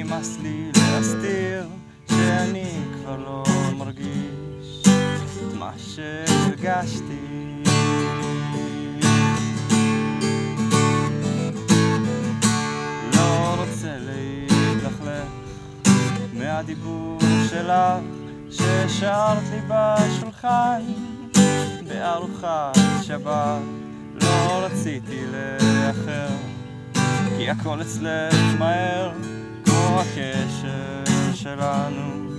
נמאס לי להסתיר שאני כבר לא מרגיש את מה שהרגשתי. לא רוצה להתלכלך מהדיבור שלך ששארת לי בשולחן בארוחת שבת. לא רציתי לאחר כי הכל אצלך מהר כמו הקשר שלנו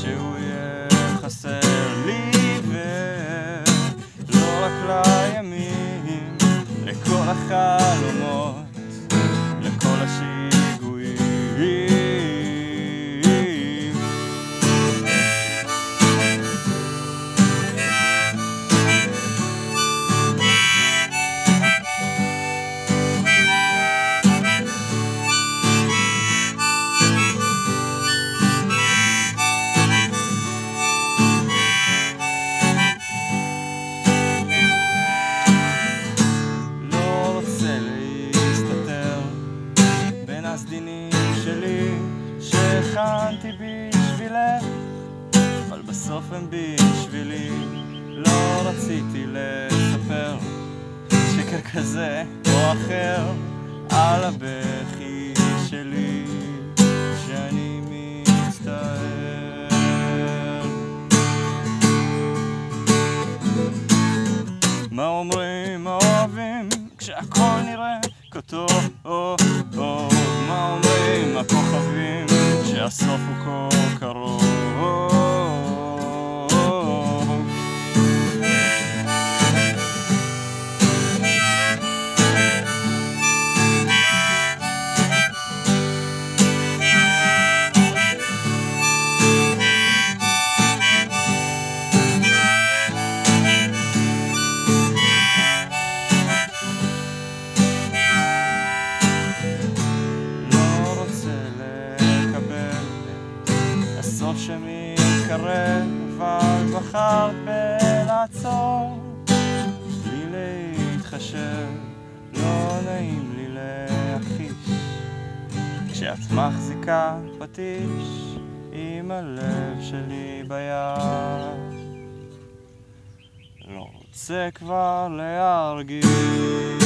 שהוא יהיה חסר לי ולא רק לימים, לכל החלומות, לכל השיגועים. הסדינים שלי שהכנתי בשבילך, אבל בסוף הם בשבילי. לא רציתי לספר שקר כזה או אחר על הבכי שלי שאני מצטער. מה אומרים האוהבים כשהכל נראה כטוב? מה אומרים הכוכבים שהסוף הוא כה קרוב? סוף שמתקרב, אבל בחרת בלעצור בלי להתחשב. לא נעים לי להכחיש כשאת מחזיקה פטיש עם הלב שלי ביד. לא רוצה כבר להרגיש